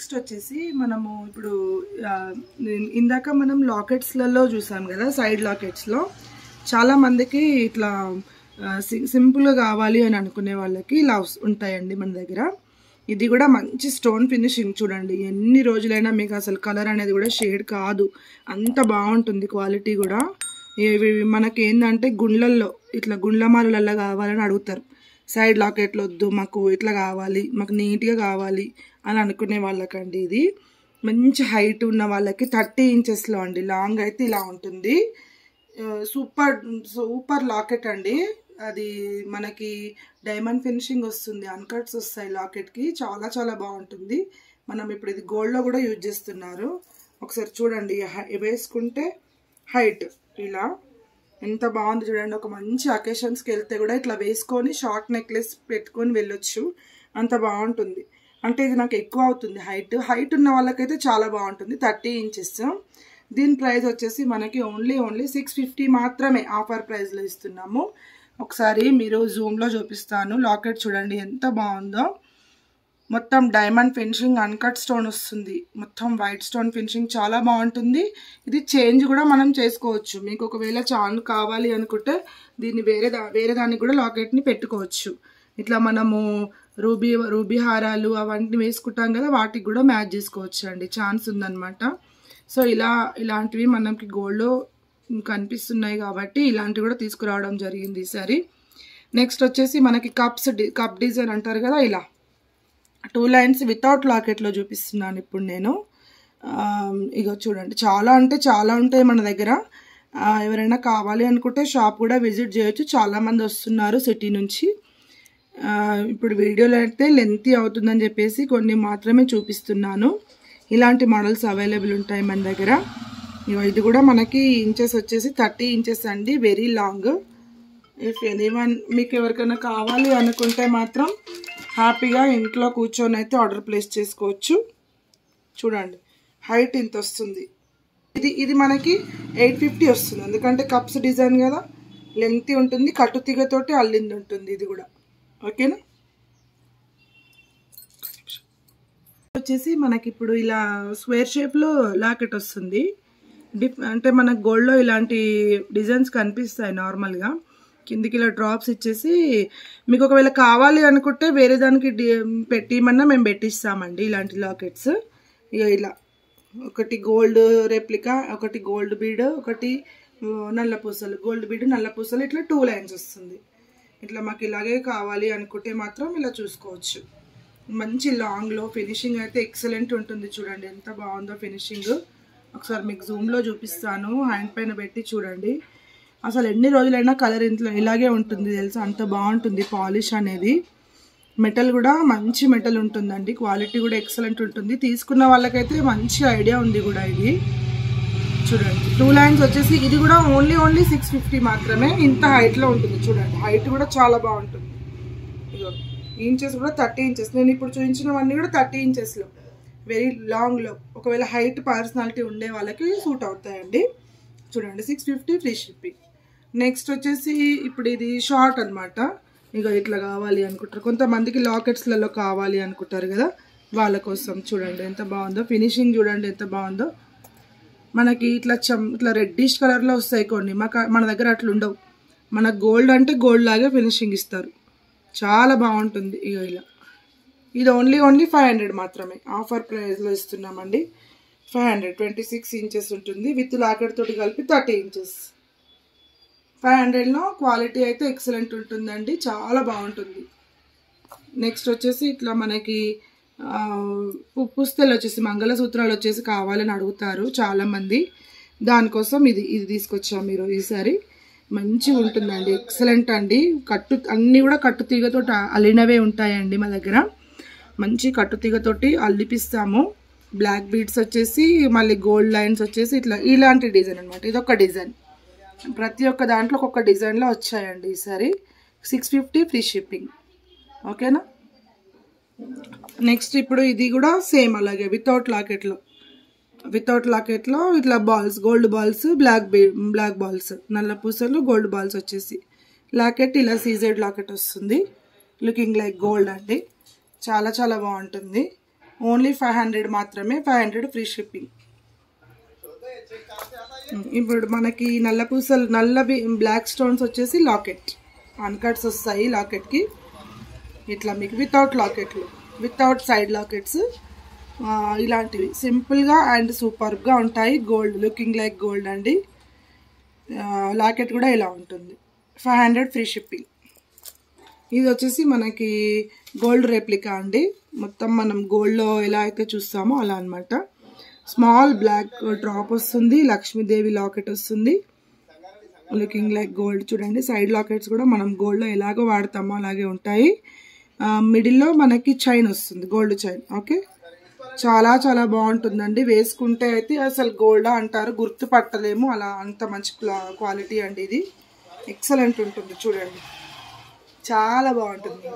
Next వచ్చేసి మనము ఇప్పుడు ఇందాక మనం లాకెట్స్లలో చూసాం కదా, సైడ్ లాకెట్స్లో చాలా మందికి ఇట్లా సింపుల్గా కావాలి అని అనుకునే వాళ్ళకి ఇలా ఉంటాయండి మన దగ్గర. ఇది కూడా మంచి స్టోన్ ఫినిషింగ్ చూడండి, ఎన్ని రోజులైనా మీకు అసలు కలర్ అనేది కూడా షేడ్ కాదు, అంత బాగుంటుంది క్వాలిటీ కూడా. ఇవి మనకి ఏంటంటే గుండ్లల్లో ఇట్లా గుండ్లమాలలో కావాలని అడుగుతారు, సైడ్ లాకెట్లు వద్దు మాకు ఇట్లా కావాలి, మాకు నీట్గా కావాలి అని అనుకునే వాళ్ళకండి ఇది. మంచి హైట్ ఉన్న వాళ్ళకి 30 ఇంచెస్లో అండి, లాంగ్ అయితే ఇలా ఉంటుంది. సూపర్ సూపర్ లాకెట్ అండి. అది మనకి డైమండ్ ఫినిషింగ్ వస్తుంది, అన్కట్స్ వస్తాయి లాకెట్కి, చాలా చాలా బాగుంటుంది. మనం ఇప్పుడు ఇది గోల్డ్లో కూడా యూజ్ చేస్తున్నారు. ఒకసారి చూడండి, వేసుకుంటే హైట్ ఇలా ఎంత బాగుంది చూడండి. ఒక మంచి అకేషన్స్కి వెళ్తే కూడా ఇట్లా వేసుకొని షార్ట్ నెక్లెస్ పెట్టుకొని వెళ్ళొచ్చు, అంత బాగుంటుంది. అంటే ఇది నాకు ఎక్కువ అవుతుంది హైట్ ఉన్న వాళ్ళకైతే చాలా బాగుంటుంది. 30 ఇంచెస్. దీని ప్రైస్ వచ్చేసి మనకి ఓన్లీ 650 మాత్రమే ఆఫర్ ప్రైస్లో ఇస్తున్నాము. ఒకసారి మీరు జూమ్లో చూపిస్తాను. లాకెట్ చూడండి ఎంత బాగుందో, మొత్తం డైమండ్ ఫినిషింగ్, అన్కట్ స్టోన్ వస్తుంది, మొత్తం వైట్ స్టోన్ ఫినిషింగ్ చాలా బాగుంటుంది. ఇది చేంజ్ కూడా మనం చేసుకోవచ్చు. మీకు ఒకవేళ చాన్ కావాలి అనుకుంటే దీన్ని వేరే దానికి కూడా లాకెట్ని పెట్టుకోవచ్చు. ఇట్లా మనము రూబీ హారాలు అవన్నీ వేసుకుంటాం కదా, వాటికి కూడా మ్యాచ్ చేసుకోవచ్చు అండి, ఛాన్స్ ఉందన్నమాట. సో ఇలాంటివి మనకి గోల్డ్లో కనిపిస్తున్నాయి కాబట్టి ఇలాంటివి కూడా తీసుకురావడం జరిగింది ఈసారి. నెక్స్ట్ వచ్చేసి మనకి కప్ డిజైన్ అంటారు కదా, ఇలా 2 లైన్స్ వితౌట్ లాకెట్లో చూపిస్తున్నాను ఇప్పుడు నేను. ఇగో చూడండి, చాలా అంటే చాలా ఉంటాయి మన దగ్గర. ఎవరైనా కావాలి అనుకుంటే షాప్ కూడా విజిట్ చేయొచ్చు, చాలామంది వస్తున్నారు సిటీ నుంచి. ఇప్పుడు వీడియోలో అయితే లెంతీ అవుతుందని చెప్పేసి కొన్ని మాత్రమే చూపిస్తున్నాను. ఇలాంటి మోడల్స్ అవైలబుల్ ఉంటాయి మన దగ్గర. ఇది కూడా మనకి ఇంచెస్ వచ్చేసి 30 ఇంచెస్ అండి, వెరీ లాంగ్. ఇఫ్ ఎనీవన్ మీకు ఎవరికైనా కావాలి అనుకుంటే మాత్రం హ్యాపీగా ఇంట్లో కూర్చొని అయితే ఆర్డర్ ప్లేస్ చేసుకోవచ్చు. చూడండి హైట్ ఇంత వస్తుంది. ఇది మనకి 850 వస్తుంది, ఎందుకంటే కప్స్ డిజైన్ కదా, లెంతీ ఉంటుంది, కట్టుతీగతోటి అల్లింది ఉంటుంది ఇది కూడా. ఓకేనా. వచ్చేసి మనకి ఇప్పుడు ఇలా స్క్వేర్ షేప్లో లాకెట్ వస్తుంది. అంటే మనకు గోల్డ్లో ఇలాంటి డిజైన్స్ కనిపిస్తాయి నార్మల్గా. కిందికి ఇలా డ్రాప్స్ ఇచ్చేసి మీకు ఒకవేళ కావాలి అనుకుంటే వేరే దానికి పెట్టిమన్నా మేము పెట్టిస్తామండి ఇలాంటి లాకెట్స్. ఇక ఇలా ఒకటి గోల్డ్ రెప్లికా, ఒకటి గోల్డ్ బీడ్, ఒకటి నల్ల పూసలు, గోల్డ్ బీడ్ నల్ల పూసలు, ఇట్లా 2 లైన్స్ వస్తుంది. ఇట్లా మాకు ఇలాగే కావాలి అనుకుంటే మాత్రం ఇలా చూసుకోవచ్చు. మంచి లాంగ్లో ఫినిషింగ్ అయితే ఎక్సలెంట్ ఉంటుంది. చూడండి ఎంత బాగుందో ఫినిషింగ్. ఒకసారి మీకు జూమ్లో చూపిస్తాను, హ్యాండ్ పైన పెట్టి చూడండి. అసలు ఎన్ని రోజులైనా కలర్ ఇంట్లో ఇలాగే ఉంటుంది తెలుసా, అంత బాగుంటుంది. పాలిష్ అనేది మెటల్ కూడా మంచి మెటల్ ఉంటుందండి, క్వాలిటీ కూడా ఎక్సలెంట్ ఉంటుంది. తీసుకున్న వాళ్ళకైతే మంచి ఐడియా ఉంది కూడా. ఇది చూడండి 2 లైన్స్ వచ్చేసి ఇది కూడా ఓన్లీ 650 మాత్రమే. ఇంత హైట్లో ఉంటుంది చూడండి, హైట్ కూడా చాలా బాగుంటుంది. ఇగో ఇంచెస్ కూడా 30 ఇంచెస్. నేను ఇప్పుడు చూపించినవన్నీ కూడా 30 ఇంచెస్లో, వెరీ లాంగ్లో. ఒకవేళ హైట్ పర్సనాలిటీ ఉండే వాళ్ళకి సూట్ అవుతాయండి. చూడండి 650 ఫ్రీ షిప్పింగ్. నెక్స్ట్ వచ్చేసి ఇప్పుడు ఇది షార్ట్ అనమాట. ఇక ఇట్లా కావాలి అనుకుంటారు కొంతమందికి, లాకెట్స్లలో కావాలి అనుకుంటారు కదా, వాళ్ళ కోసం. చూడండి ఎంత బాగుందో ఫినిషింగ్, చూడండి ఎంత బాగుందో. మనకి ఇట్లా రెడ్డిష్ కలర్లో వస్తాయి కొన్ని, మన దగ్గర అట్లా ఉండవు. మన గోల్డ్ అంటే గోల్డ్ లాగే ఫినిషింగ్ ఇస్తారు, చాలా బాగుంటుంది. ఇక ఇలా ఇది ఓన్లీ 500 మాత్రమే ఆఫర్ ప్రైస్లో ఇస్తున్నామండి. 500, 26 ఇంచెస్ ఉంటుంది, విత్ లాకెట్ తోటి కలిపి 30 ఇంచెస్. 500లో క్వాలిటీ అయితే ఎక్సలెంట్ ఉంటుందండి, చాలా బాగుంటుంది. నెక్స్ట్ వచ్చేసి ఇట్లా మనకి పుస్తలు వచ్చేసి, మంగళసూత్రాలు వచ్చేసి కావాలని అడుగుతారు చాలామంది, దానికోసం ఇది తీసుకొచ్చాం మీరు ఈసారి. మంచిగా ఉంటుందండి, ఎక్సలెంట్ అండి. అన్నీ కూడా కట్టుతీగతో అల్లినవే ఉంటాయండి మా దగ్గర. మంచి కట్టుతీగతోటి అల్లిపిస్తాము. బ్లాక్ బీడ్స్ వచ్చేసి, మళ్ళీ గోల్డ్ లైన్స్ వచ్చేసి ఇలాంటి డిజైన్ అనమాట. ఇదొక డిజైన్, ప్రతి ఒక్క దాంట్లో ఒక్కొక్క డిజైన్లో వచ్చాయండి ఈసారి. 650 ఫ్రీ షిప్పింగ్. ఓకేనా. నెక్స్ట్ ఇప్పుడు ఇది కూడా సేమ్ అలాగే వితౌట్ లాకెట్లో ఇట్లా balls, gold balls, black balls, నల్ల పూసలు, గోల్డ్ బాల్స్ వచ్చేసి లాకెట్ ఇలా సీజెడ్ లాకెట్ వస్తుంది. లుకింగ్ లైక్ గోల్డ్ అండి, చాలా చాలా బాగుంటుంది. ఓన్లీ 500 మాత్రమే, 500 ఫ్రీ షిప్పింగ్. ఇప్పుడు మనకి నల్ల పూసలు, నల్లవి బ్లాక్ స్టోన్స్ వచ్చేసి లాకెట్, అన్కట్స్ వస్తాయి లాకెట్కి. ఇట్లా మీకు వితౌట్ లాకెట్లు, వితౌట్ సైడ్ లాకెట్స్, ఇలాంటివి సింపుల్గా అండ్ సూపర్గా ఉంటాయి. గోల్డ్, లుకింగ్ లైక్ గోల్డ్ అండి. లాకెట్ కూడా ఇలా ఉంటుంది. 500 ఫ్రీ షిప్పింగ్. ఇది వచ్చేసి మనకి గోల్డ్ రెప్లికా అండి. మొత్తం మనం గోల్డ్లో ఎలా అయితే చూస్తామో అలా అనమాట. స్మాల్ బ్లాక్ డ్రాప్ వస్తుంది, లక్ష్మీదేవి లాకెట్ వస్తుంది, లుకింగ్ లైక్ గోల్డ్. చూడండి సైడ్ లాకెట్స్ కూడా మనం గోల్డ్లో ఎలాగో వాడతామో అలాగే ఉంటాయి. మిడిల్లో మనకి చైన్ వస్తుంది, గోల్డ్ చైన్. ఓకే, చాలా చాలా బాగుంటుందండి. వేసుకుంటే అయితే అసలు గోల్డా అంటారు, గుర్తుపట్టలేము, అలా అంత మంచి క్వాలిటీ అండి. ఇది ఎక్సలెంట్ ఉంటుంది. చూడండి చాలా బాగుంటుంది,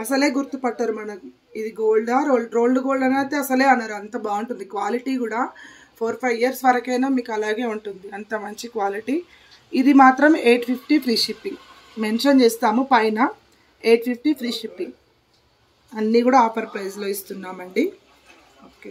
అసలే గుర్తుపట్టరు మనకు ఇది గోల్డా రోల్డ్ గోల్డ్ అని అయితే అసలే అనరు. అంత బాగుంటుంది క్వాలిటీ కూడా. 4-5 ఇయర్స్ వరకైనా మీకు అలాగే ఉంటుంది, అంత మంచి క్వాలిటీ. ఇది మాత్రం 850 ఫ్రీ షిప్పింగ్. మెన్షన్ చేస్తాము పైన, 850 ఫ్రీ షిప్పింగ్. అన్నీ కూడా ఆఫర్ ప్రైస్లో ఇస్తున్నామండి. ఓకే.